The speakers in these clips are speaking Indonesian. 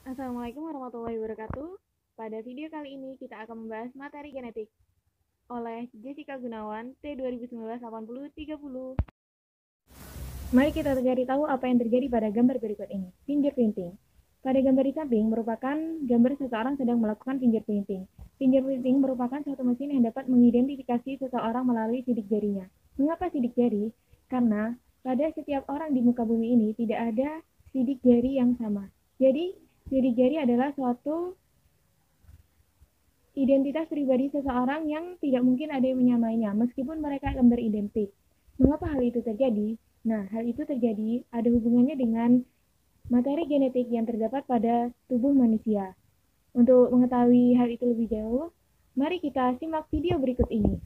Assalamualaikum warahmatullahi wabarakatuh. Pada video kali ini kita akan membahas materi genetik oleh Jessica Gunawan, T 2019-80-30. Mari kita cari tahu apa yang terjadi pada gambar berikut ini. Fingerprinting. Pada gambar di samping merupakan gambar seseorang sedang melakukan fingerprinting. Fingerprinting merupakan suatu mesin yang dapat mengidentifikasi seseorang melalui sidik jarinya. Mengapa sidik jari? Karena pada setiap orang di muka bumi ini tidak ada sidik jari yang sama. Jadi, sidik jari adalah suatu identitas pribadi seseorang yang tidak mungkin ada yang menyamainya, meskipun mereka akan beridentik. Mengapa hal itu terjadi? Nah, hal itu terjadi ada hubungannya dengan materi genetik yang terdapat pada tubuh manusia. Untuk mengetahui hal itu lebih jauh, mari kita simak video berikut ini.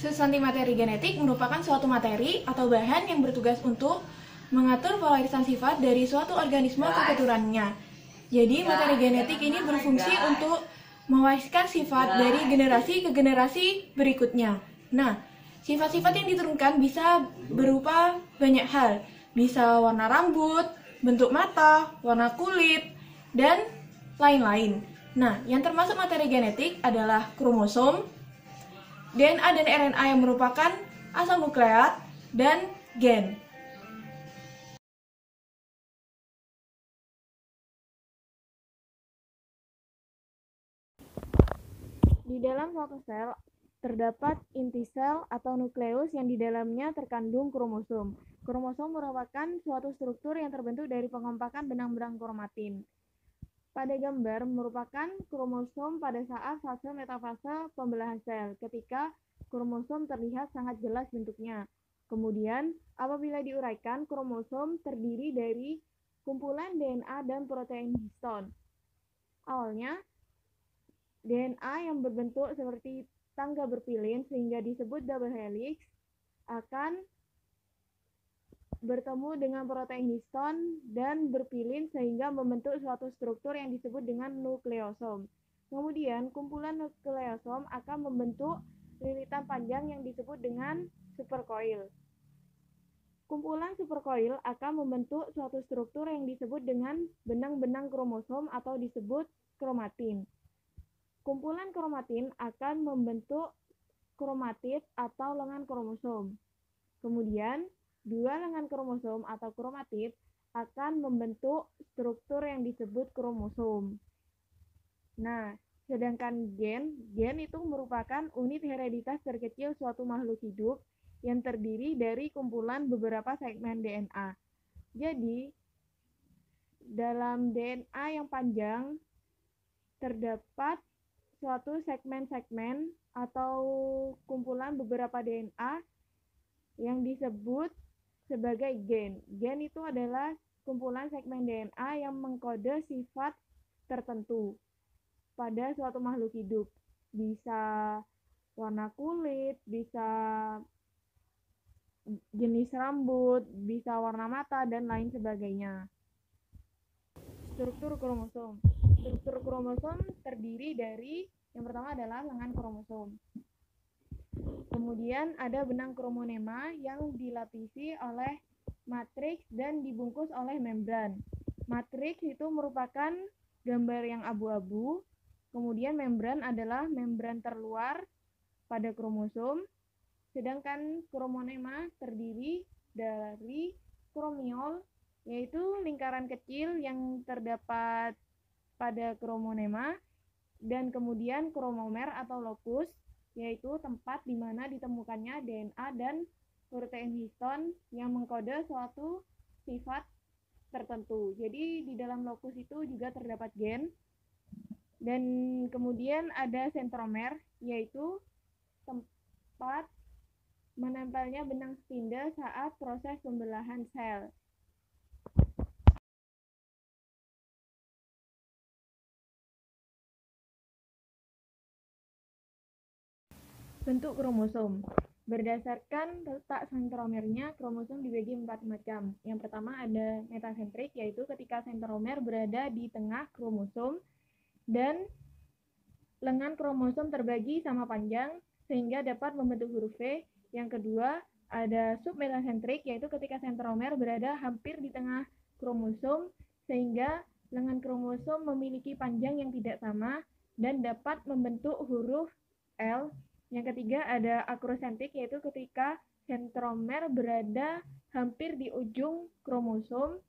Substansi materi genetik merupakan suatu materi atau bahan yang bertugas untuk mengatur polarisan sifat dari suatu organisme ke keturunannya. Jadi, materi genetik ini berfungsi untuk mewariskan sifat dari generasi ke generasi berikutnya. Nah, sifat-sifat yang diturunkan bisa berupa banyak hal. Bisa warna rambut, bentuk mata, warna kulit, dan lain-lain. Nah, yang termasuk materi genetik adalah kromosom, DNA dan RNA yang merupakan asam nukleat, dan gen. Di dalam suatu sel terdapat inti sel atau nukleus yang di dalamnya terkandung kromosom. Kromosom merupakan suatu struktur yang terbentuk dari pengompakan benang-benang kromatin. Pada gambar merupakan kromosom pada saat fase metafase pembelahan sel, ketika kromosom terlihat sangat jelas bentuknya. Kemudian, apabila diuraikan, kromosom terdiri dari kumpulan DNA dan protein histon. Awalnya, DNA yang berbentuk seperti tangga berpilin sehingga disebut double helix akan bertemu dengan protein histon dan berpilin sehingga membentuk suatu struktur yang disebut dengan nukleosom. Kemudian, kumpulan nukleosom akan membentuk lilitan panjang yang disebut dengan supercoil. Kumpulan supercoil akan membentuk suatu struktur yang disebut dengan benang-benang kromosom atau disebut kromatin. Kumpulan kromatin akan membentuk kromatid atau lengan kromosom. Kemudian, dua lengan kromosom atau kromatid akan membentuk struktur yang disebut kromosom. Nah, sedangkan gen itu merupakan unit hereditas terkecil suatu makhluk hidup yang terdiri dari kumpulan beberapa segmen DNA. Jadi, dalam DNA yang panjang terdapat suatu segmen-segmen atau kumpulan beberapa DNA yang disebut sebagai gen. Gen itu adalah kumpulan segmen DNA yang mengkode sifat tertentu pada suatu makhluk hidup. Bisa warna kulit, bisa jenis rambut, bisa warna mata, dan lain sebagainya. Struktur kromosom. Struktur kromosom terdiri dari yang pertama adalah lengan kromosom. Kemudian ada benang kromonema yang dilapisi oleh matriks dan dibungkus oleh membran. Matriks itu merupakan gambar yang abu-abu. Kemudian membran adalah membran terluar pada kromosom. Sedangkan kromonema terdiri dari kromiol, yaitu lingkaran kecil yang terdapat pada kromonema, dan kemudian kromomer atau lokus, yaitu tempat di mana ditemukannya DNA dan protein histon yang mengkode suatu sifat tertentu. Jadi di dalam lokus itu juga terdapat gen. Dan kemudian ada sentromer, yaitu tempat menempelnya benang spindle saat proses pembelahan sel. Bentuk kromosom. Berdasarkan letak sentromernya, kromosom dibagi 4 macam. Yang pertama ada metasentrik, yaitu ketika sentromer berada di tengah kromosom dan lengan kromosom terbagi sama panjang sehingga dapat membentuk huruf V. Yang kedua, ada submetasentrik, yaitu ketika sentromer berada hampir di tengah kromosom, sehingga lengan kromosom memiliki panjang yang tidak sama dan dapat membentuk huruf L. Yang ketiga, ada akrosentrik, yaitu ketika sentromer berada hampir di ujung kromosom.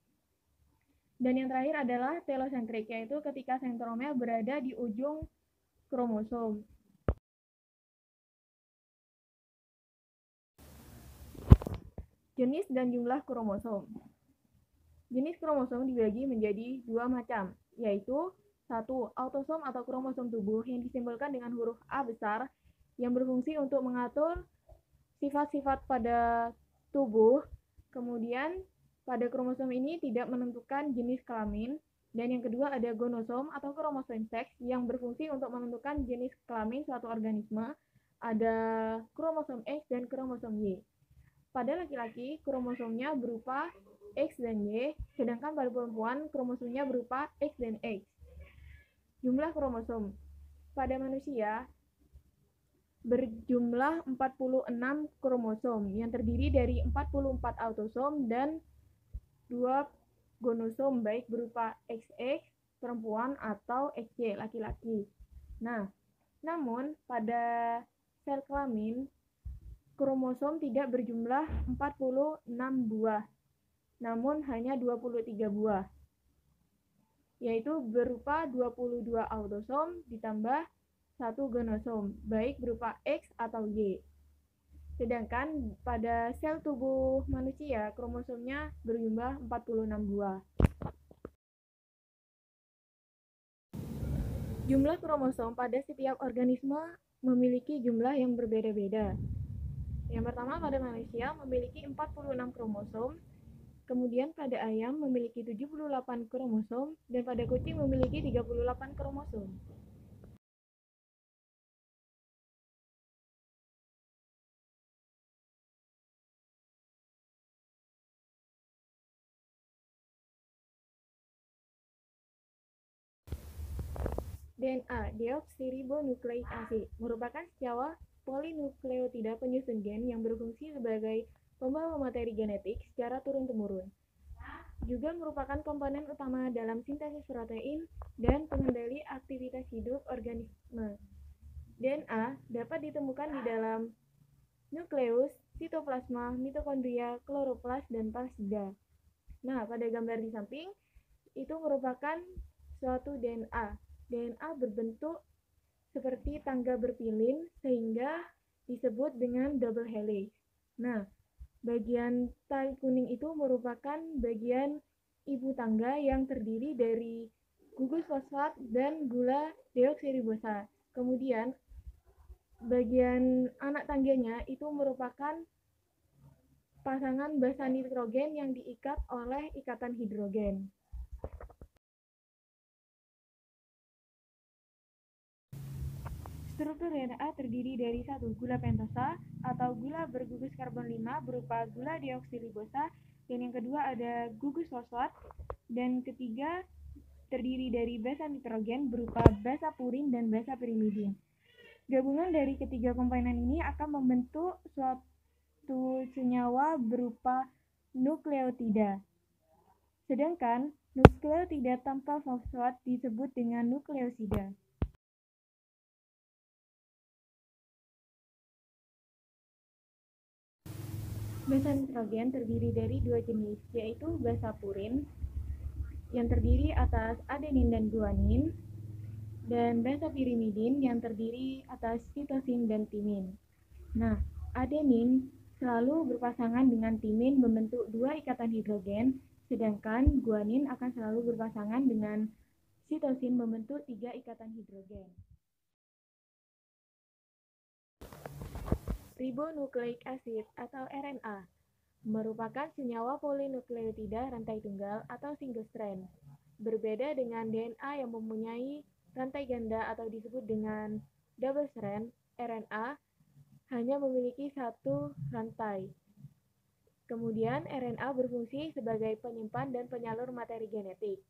Dan yang terakhir adalah telosentrik, yaitu ketika sentromer berada di ujung kromosom. Jenis dan jumlah kromosom. Jenis kromosom dibagi menjadi dua macam, yaitu 1. Autosom atau kromosom tubuh yang disimbolkan dengan huruf A besar yang berfungsi untuk mengatur sifat-sifat pada tubuh. Kemudian pada kromosom ini tidak menentukan jenis kelamin. Dan yang kedua ada gonosom atau kromosom seks yang berfungsi untuk menentukan jenis kelamin suatu organisme. Ada kromosom X dan kromosom Y. Pada laki-laki, kromosomnya berupa X dan Y, sedangkan pada perempuan, kromosomnya berupa X dan X. Jumlah kromosom. Pada manusia, berjumlah 46 kromosom, yang terdiri dari 44 autosom dan 2 gonosom, baik berupa XX, perempuan, atau XY, laki-laki. Nah, namun pada sel kelamin, kromosom tidak berjumlah 46 buah, namun hanya 23 buah, yaitu berupa 22 autosom ditambah 1 gonosom, baik berupa X atau Y. Sedangkan pada sel tubuh manusia, kromosomnya berjumlah 46 buah. Jumlah kromosom pada setiap organisme memiliki jumlah yang berbeda-beda. Yang pertama, pada manusia memiliki 46 kromosom, kemudian pada ayam memiliki 78 kromosom, dan pada kucing memiliki 38 kromosom. DNA, deoksiribonukleik asid, merupakan senyawa polinukleotida penyusun gen yang berfungsi sebagai pembawa materi genetik secara turun-temurun. Juga merupakan komponen utama dalam sintesis protein dan pengendali aktivitas hidup organisme. DNA dapat ditemukan di dalam nukleus, sitoplasma, mitokondria, kloroplas, dan plasida. Nah, pada gambar di samping, itu merupakan suatu DNA. DNA berbentuk seperti tangga berpilin sehingga disebut dengan double helix. Nah, bagian tai kuning itu merupakan bagian ibu tangga yang terdiri dari gugus fosfat dan gula deoksiribosa. Kemudian bagian anak tangganya itu merupakan pasangan basa nitrogen yang diikat oleh ikatan hidrogen. Struktur DNA terdiri dari 1. Gula pentosa atau gula bergugus karbon 5 berupa gula deoksiribosa, dan yang kedua ada gugus fosfat, dan ketiga terdiri dari basa nitrogen berupa basa purin dan basa pirimidin. Gabungan dari ketiga komponen ini akan membentuk suatu senyawa berupa nukleotida. Sedangkan nukleotida tanpa fosfat disebut dengan nukleosida. Basa nitrogen terdiri dari dua jenis, yaitu basa purin yang terdiri atas adenin dan guanin, dan basa pirimidin yang terdiri atas sitosin dan timin. Nah, adenin selalu berpasangan dengan timin membentuk dua ikatan hidrogen, sedangkan guanin akan selalu berpasangan dengan sitosin membentuk 3 ikatan hidrogen. Ribonukleik asid atau RNA merupakan senyawa polinukleotida rantai tunggal atau single strand. Berbeda dengan DNA yang mempunyai rantai ganda atau disebut dengan double strand, RNA hanya memiliki satu rantai. Kemudian RNA berfungsi sebagai penyimpan dan penyalur materi genetik.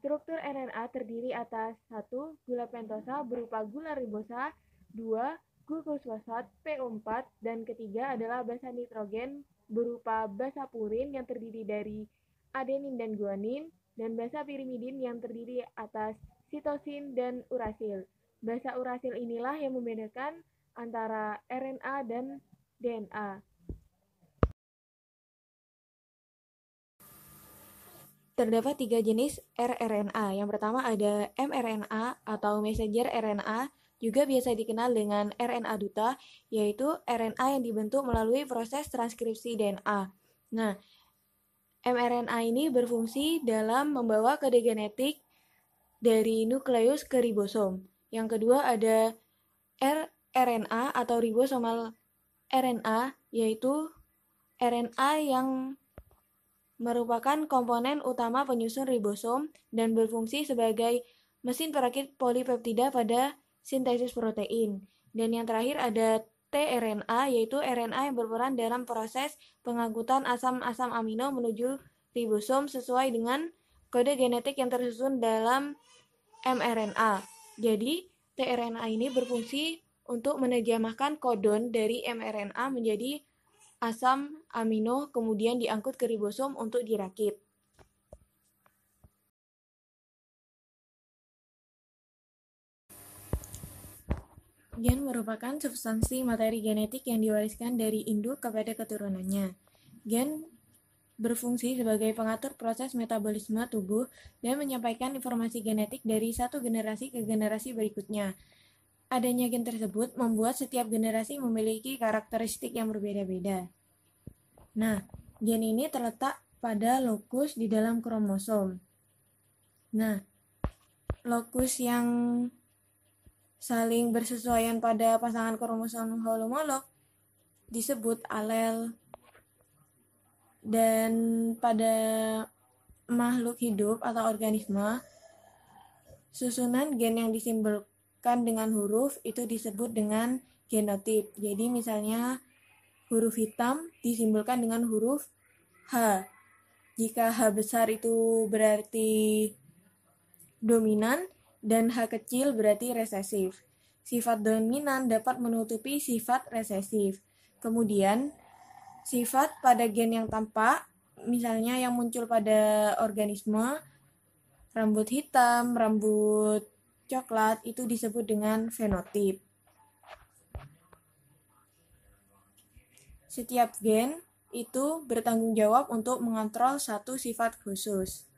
Struktur RNA terdiri atas 1. Gula pentosa berupa gula ribosa, 2. gugus fosfat PO4, dan ketiga adalah basa nitrogen berupa basa purin yang terdiri dari adenin dan guanin, dan basa pirimidin yang terdiri atas sitosin dan urasil. Basa urasil inilah yang membedakan antara RNA dan DNA. Terdapat 3 jenis rRNA. Yang pertama ada mRNA atau messenger RNA, juga biasa dikenal dengan RNA duta, yaitu RNA yang dibentuk melalui proses transkripsi DNA. Nah, mRNA ini berfungsi dalam membawa kode genetik dari nukleus ke ribosom. Yang kedua ada rRNA atau ribosomal RNA, yaitu RNA yang merupakan komponen utama penyusun ribosom dan berfungsi sebagai mesin perakit polipeptida pada sintesis protein. Dan yang terakhir ada tRNA, yaitu RNA yang berperan dalam proses pengangkutan asam-asam amino menuju ribosom sesuai dengan kode genetik yang tersusun dalam mRNA. Jadi, tRNA ini berfungsi untuk menerjemahkan kodon dari mRNA menjadi asam amino, kemudian diangkut ke ribosom untuk dirakit. Gen merupakan substansi materi genetik yang diwariskan dari induk kepada keturunannya. Gen berfungsi sebagai pengatur proses metabolisme tubuh dan menyampaikan informasi genetik dari satu generasi ke generasi berikutnya. Adanya gen tersebut membuat setiap generasi memiliki karakteristik yang berbeda-beda. Nah, gen ini terletak pada lokus di dalam kromosom. Nah, lokus yang saling bersesuaian pada pasangan kromosom homolog disebut alel. Dan pada makhluk hidup atau organisme, susunan gen yang disimbolkan dengan huruf itu disebut dengan genotip. Jadi misalnya huruf hitam disimbolkan dengan huruf H. Jika H besar itu berarti dominan dan H kecil berarti resesif. Sifat dominan dapat menutupi sifat resesif. Kemudian sifat pada gen yang tampak, misalnya yang muncul pada organisme, rambut hitam, rambut coklat, itu disebut dengan fenotip. Setiap gen itu bertanggung jawab untuk mengontrol satu sifat khusus.